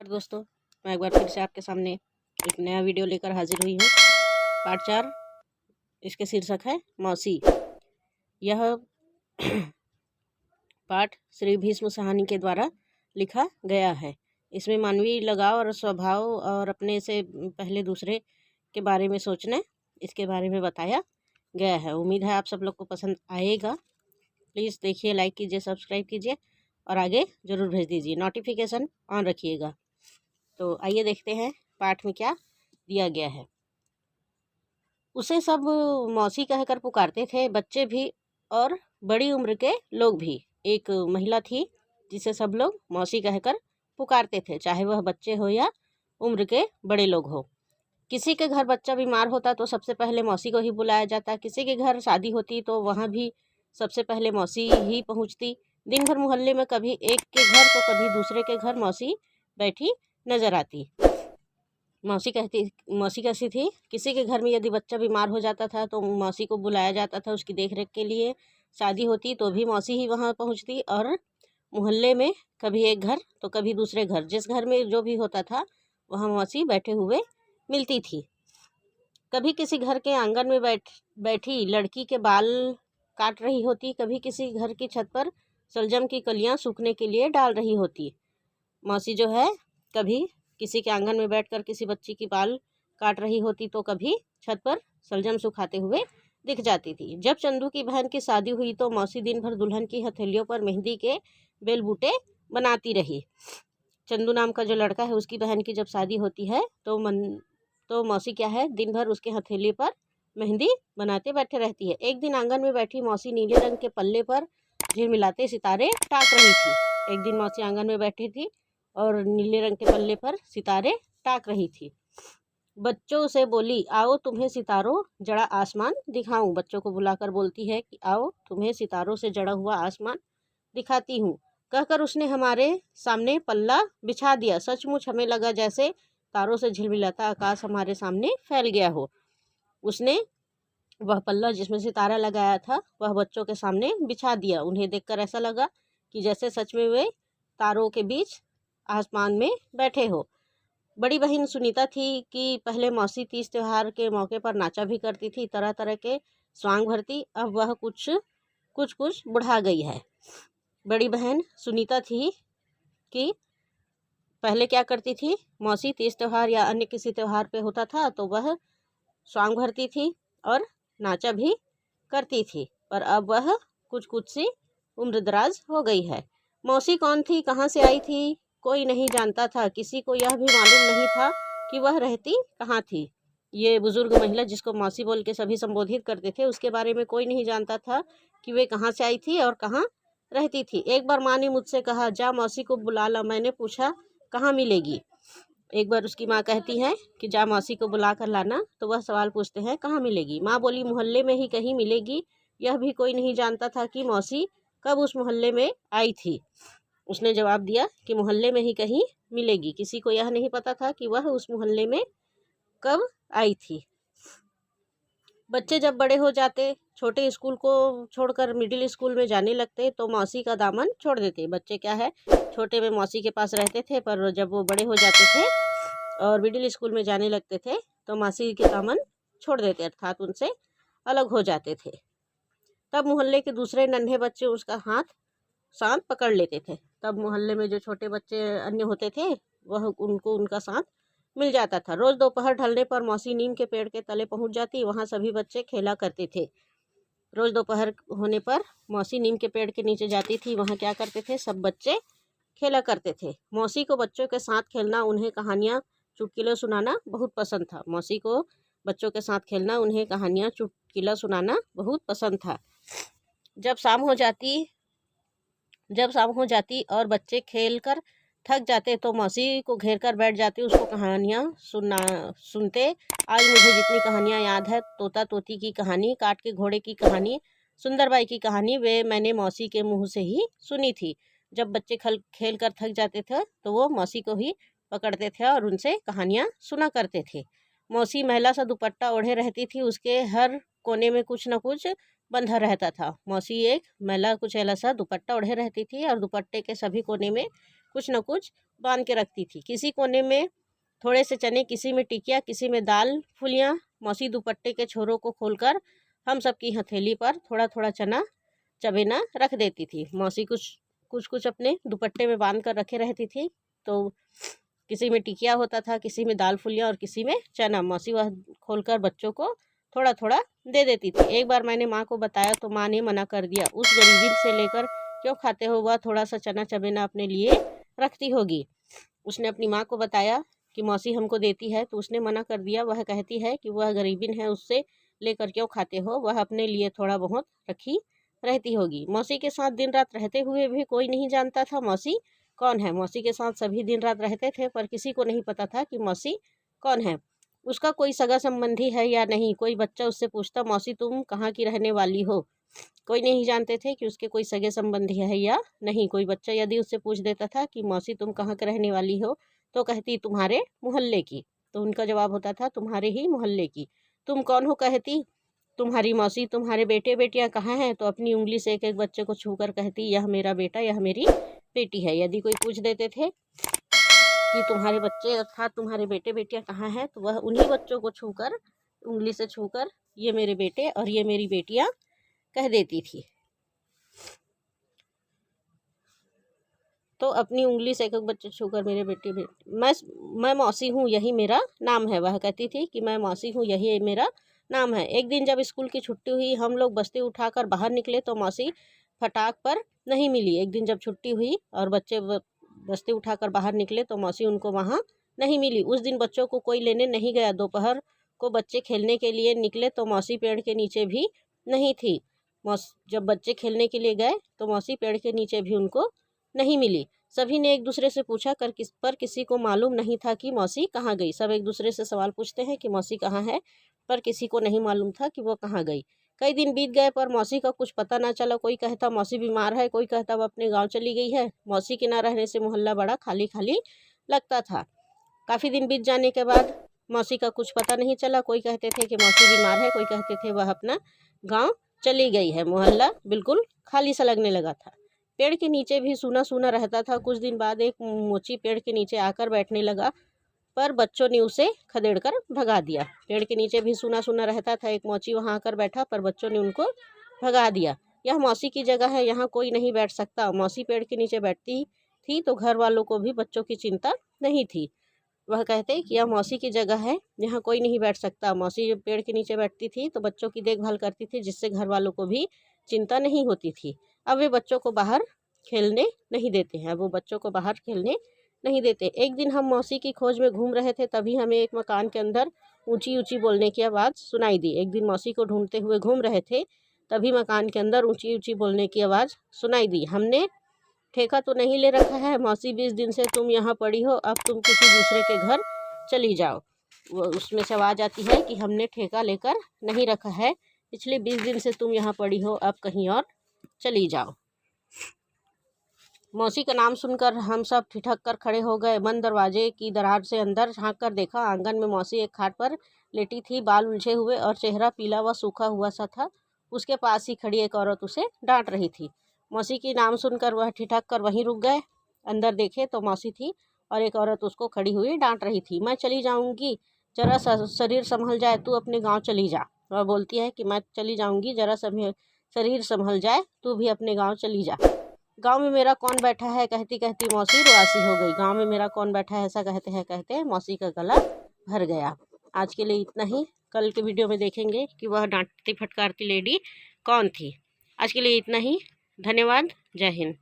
दोस्तों, मैं एक बार फिर से आपके सामने एक नया वीडियो लेकर हाजिर हुई हूँ। पार्ट 4। इसके शीर्षक है मौसी। यह पाठ श्री भीष्म साहनी के द्वारा लिखा गया है। इसमें मानवीय लगाव और स्वभाव और अपने से पहले दूसरे के बारे में सोचने, इसके बारे में बताया गया है। उम्मीद है आप सब लोग को पसंद आएगा। प्लीज़ देखिए, लाइक कीजिए, सब्सक्राइब कीजिए और आगे ज़रूर भेज दीजिए। नोटिफिकेशन ऑन रखिएगा। तो आइए देखते हैं पाठ में क्या दिया गया है। उसे सब मौसी कहकर पुकारते थे, बच्चे भी और बड़ी उम्र के लोग भी। एक महिला थी जिसे सब लोग मौसी कहकर पुकारते थे, चाहे वह बच्चे हो या उम्र के बड़े लोग हो। किसी के घर बच्चा बीमार होता तो सबसे पहले मौसी को ही बुलाया जाता। किसी के घर शादी होती तो वहाँ भी सबसे पहले मौसी ही पहुँचती। दिन भर मोहल्ले में कभी एक के घर तो कभी दूसरे के घर मौसी बैठी नजर आती। मौसी कैसी थी, किसी के घर में यदि बच्चा बीमार हो जाता था तो मौसी को बुलाया जाता था उसकी देखरेख के लिए। शादी होती तो भी मौसी ही वहाँ पहुँचती। और मोहल्ले में कभी एक घर तो कभी दूसरे घर, जिस घर में जो भी होता था वहाँ मौसी बैठे हुए मिलती थी। कभी किसी घर के आंगन में बैठी लड़की के बाल काट रही होती, कभी किसी घर की छत पर शलजम की कलियां सूखने के लिए डाल रही होती। मौसी जो है कभी किसी के आंगन में बैठकर किसी बच्ची की बाल काट रही होती तो कभी छत पर शलजम सुखाते हुए दिख जाती थी। जब चंदू की बहन की शादी हुई तो मौसी दिन भर दुल्हन की हथेलियों पर मेहंदी के बेलबूटे बनाती रही। चंदू नाम का जो लड़का है उसकी बहन की जब शादी होती है तो मौसी क्या है, दिन भर उसके हथेली पर मेहंदी बनाते बैठे रहती है। एक दिन आंगन में बैठी मौसी नीले रंग के पल्ले पर झिलमिलाते सितारे टाक रही थी। एक दिन मौसी आंगन में बैठी थी और नीले रंग के पल्ले पर सितारे टाक रही थी। बच्चों से बोली, आओ तुम्हें सितारों जड़ा आसमान दिखाऊं। बच्चों को बुलाकर बोलती है कि आओ तुम्हें सितारों से जड़ा हुआ आसमान दिखाती हूँ। कहकर उसने हमारे सामने पल्ला बिछा दिया। सचमुच हमें लगा जैसे तारों से झिलमिलाता आकाश हमारे सामने फैल गया हो। उसने वह पल्ला जिसमें सितारा लगाया था वह बच्चों के सामने बिछा दिया। उन्हें देखकर ऐसा लगा कि जैसे सच में वे तारों के बीच आसमान में बैठे हो। बड़ी बहन सुनीता थी कि पहले मौसी तीज त्योहार के मौके पर नाचा भी करती थी, तरह तरह के स्वांग भरती। अब वह कुछ बुढ़ा गई है। बड़ी बहन सुनीता थी कि पहले क्या करती थी, मौसी तीज त्योहार या अन्य किसी त्योहार पे होता था तो वह स्वांग भरती थी और नाचा भी करती थी, पर अब वह कुछ सी उम्रदराज हो गई है। मौसी कौन थी, कहाँ से आई थी, कोई नहीं जानता था। किसी को यह भी मालूम नहीं था कि वह रहती कहाँ थी। ये बुजुर्ग महिला जिसको मौसी बोल के सभी संबोधित करते थे, उसके बारे में कोई नहीं जानता था कि वे कहाँ से आई थी और कहाँ रहती थी। एक बार माँ ने मुझसे कहा, जा मौसी को बुला ला। मैंने पूछा, कहाँ मिलेगी। एक बार उसकी माँ कहती है कि जा मौसी को बुला कर लाना, तो वह सवाल पूछते हैं, कहाँ मिलेगी। माँ बोली, मोहल्ले में ही कहीं मिलेगी। यह भी कोई नहीं जानता था कि मौसी कब उस मोहल्ले में आई थी। उसने जवाब दिया कि मोहल्ले में ही कहीं मिलेगी। किसी को यह नहीं पता था कि वह उस मोहल्ले में कब आई थी। बच्चे जब बड़े हो जाते, छोटे स्कूल को छोड़कर मिडिल स्कूल में जाने लगते तो मौसी का दामन छोड़ देते। बच्चे क्या है, छोटे में मौसी के पास रहते थे, पर जब वो बड़े हो जाते थे और मिडिल स्कूल में जाने लगते थे तो मौसी के दामन छोड़ देते, अर्थात उनसे अलग हो जाते थे। तब मोहल्ले के दूसरे नन्हे बच्चे उसका हाथ साथ पकड़ लेते थे। तब मोहल्ले में जो छोटे बच्चे अन्य होते थे वह उनका साथ मिल जाता था। रोज दोपहर ढलने पर मौसी नीम के पेड़ के तले पहुंच जाती। वहां सभी बच्चे खेला करते थे। रोज दोपहर होने पर मौसी नीम के पेड़ के नीचे जाती थी। वहां क्या करते थे, सब बच्चे खेला करते थे। मौसी को बच्चों के साथ खेलना, उन्हें कहानियाँ चुटकुले सुनाना बहुत पसंद था। मौसी को बच्चों के साथ खेलना, उन्हें कहानियाँ चुटकुला सुनाना बहुत पसंद था। जब शाम हो जाती और बच्चे खेल कर थक जाते तो मौसी को घेर कर बैठ जाती, उसको कहानियाँ सुनते। आज मुझे जितनी कहानियाँ याद है, तोता तोती की कहानी, काट के घोड़े की कहानी, सुंदरबाई की कहानी, वे मैंने मौसी के मुँह से ही सुनी थी। जब बच्चे खेल कर थक जाते थे तो वो मौसी को ही पकड़ते थे और उनसे कहानियाँ सुना करते थे। मौसी महिला सा दुपट्टा ओढ़े रहती थी, उसके हर कोने में कुछ न कुछ बंधा रहता था। मौसी एक महिला कुछ ऐसा दुपट्टा ओढ़े रहती थी और दुपट्टे के सभी कोने में कुछ न कुछ बांध के रखती थी। किसी कोने में थोड़े से चने, किसी में टिकिया, किसी में दाल फुलियाँ। मौसी दुपट्टे के छोरों को खोलकर हम सबकी हथेली पर थोड़ा थोड़ा चना चबेना रख देती थी। मौसी कुछ अपने दुपट्टे में बांध कर रखे रहती थी। तो किसी में टिकिया होता था, किसी में दाल फुलिया और किसी में चना। मौसी वह खोलकर बच्चों को थोड़ा थोड़ा दे देती थी। एक बार मैंने माँ को बताया तो माँ ने मना कर दिया। उस गरीबी से लेकर क्यों खाते हो, वह थोड़ा सा चना चबेना अपने लिए रखती होगी। उसने अपनी माँ को बताया कि मौसी हमको देती है, तो उसने मना कर दिया। वह कहती है कि वह गरीबिन है, उससे लेकर क्यों खाते हो, वह अपने लिए थोड़ा बहुत रखी रहती होगी। मौसी के साथ दिन रात रहते हुए भी कोई नहीं जानता था मौसी कौन है। मौसी के साथ सभी दिन रात रहते थे, पर किसी को नहीं पता था कि मौसी कौन है, उसका कोई सगा संबंधी है या नहीं। कोई बच्चा उससे पूछता, मौसी तुम कहाँ की रहने वाली हो, कोई नहीं जानते थे कि उसके कोई सगे संबंधी है या नहीं। कोई बच्चा यदि उससे पूछ देता था कि मौसी तुम कहाँ के रहने वाली हो, तो कहती तुम्हारे मोहल्ले की। तो उनका जवाब होता था तुम्हारे ही मोहल्ले की। तुम कौन हो, कहती तुम्हारी मौसी। तुम्हारे बेटे बेटियां कहाँ हैं, तो अपनी उंगली से एक एक बच्चे को छूकर कहती यह मेरा बेटा, यह मेरी बेटी है। यदि कोई पूछ देते थे कि तुम्हारे बच्चे अर्थात तुम्हारे बेटे बेटियां कहाँ हैं, तो वह उन्हीं बच्चों को छूकर, उंगली से छूकर ये मेरे बेटे और ये मेरी बेटियां कह देती थी। तो अपनी उंगली से एक एक बच्चे छूकर मेरे बेटे मैं मौसी हूँ, यही मेरा नाम है। वह कहती थी कि मैं मौसी हूँ, यही मेरा नाम है। एक दिन जब स्कूल की छुट्टी हुई, हम लोग बस्ती उठाकर बाहर निकले तो मौसी फटाक पर नहीं मिली। एक दिन जब छुट्टी हुई और बच्चे बस्ती उठाकर बाहर निकले तो मौसी उनको वहाँ नहीं मिली। उस दिन बच्चों को कोई लेने नहीं गया। दोपहर को बच्चे खेलने के लिए निकले तो मौसी पेड़ के नीचे भी नहीं थी। जब बच्चे खेलने के लिए गए तो मौसी पेड़ के नीचे भी उनको नहीं मिली। सभी ने एक दूसरे से पूछा पर किसी को मालूम नहीं था कि मौसी कहाँ गई। सब एक दूसरे से सवाल पूछते हैं कि मौसी कहाँ है, पर किसी को नहीं मालूम था कि वो कहाँ गई। कई दिन बीत गए पर मौसी का कुछ पता ना चला। कोई कहता मौसी बीमार है, कोई कहता वो अपने गांव चली गई है। मौसी के ना रहने से मोहल्ला बड़ा खाली खाली लगता था। काफ़ी दिन बीत जाने के बाद मौसी का कुछ पता नहीं चला। कोई कहते थे कि मौसी बीमार है, कोई कहते थे वह अपना गाँव चली गई है। मोहल्ला बिल्कुल खाली सा लगने लगा था। पेड़ के नीचे भी सूना सूना रहता था। कुछ दिन बाद एक मोची पेड़ के नीचे आकर बैठने लगा, पर बच्चों ने उसे खदेड़कर भगा दिया। पेड़ के नीचे भी सूना सूना रहता था। एक मोची वहां आकर बैठा, पर बच्चों ने उनको भगा दिया। यह मौसी की जगह है, यहाँ कोई नहीं बैठ सकता। मौसी पेड़ के नीचे बैठती थी तो घर वालों को भी बच्चों की चिंता नहीं थी। वह कहते कि यह मौसी की जगह है, यहाँ कोई नहीं बैठ सकता। मौसी जब पेड़ के नीचे बैठती थी तो बच्चों की देखभाल करती थी, जिससे घर वालों को भी चिंता नहीं होती थी। अब वे बच्चों को बाहर खेलने नहीं देते हैं। वो बच्चों को बाहर खेलने नहीं देते। एक दिन हम मौसी की खोज में घूम रहे थे, तभी हमें एक मकान के अंदर ऊंची ऊंची बोलने की आवाज़ सुनाई दी। एक दिन मौसी को ढूंढते हुए घूम रहे थे, तभी मकान के अंदर ऊंची ऊंची बोलने की आवाज़ सुनाई दी। हमने ठेका तो नहीं ले रखा है मौसी, 20 दिन से तुम यहाँ पड़ी हो, अब तुम किसी दूसरे के घर चली जाओ। वो उसमें से आवाज़ आती है कि हमने ठेका लेकर नहीं रखा है, पिछले 20 दिन से तुम यहाँ पड़ी हो, अब कहीं और चली जाओ। मौसी का नाम सुनकर हम सब ठिठक कर खड़े हो गए। बंद दरवाजे की दरार से अंदर झांक कर देखा। आंगन में मौसी एक खाट पर लेटी थी, बाल उलझे हुए और चेहरा पीला व सूखा हुआ सा था। उसके पास ही खड़ी एक औरत उसे डांट रही थी। मौसी की नाम सुनकर वह ठिठक कर वहीं रुक गए। अंदर देखे तो मौसी थी और एक औरत उसको खड़ी हुई डांट रही थी। मैं चली जाऊँगी, जरा शरीर संभल जाए, तू अपने गाँव चली जा। वह बोलती है कि मैं चली जाऊँगी, जरा शरीर संभल जाए, तू भी अपने गाँव चली जा। गांव में मेरा कौन बैठा है, कहती कहती मौसी रुआसी हो गई। गांव में मेरा कौन बैठा है, ऐसा कहते मौसी का गला भर गया। आज के लिए इतना ही। कल के वीडियो में देखेंगे कि वह डांटती फटकारती लेडी कौन थी। आज के लिए इतना ही। धन्यवाद। जय हिंद।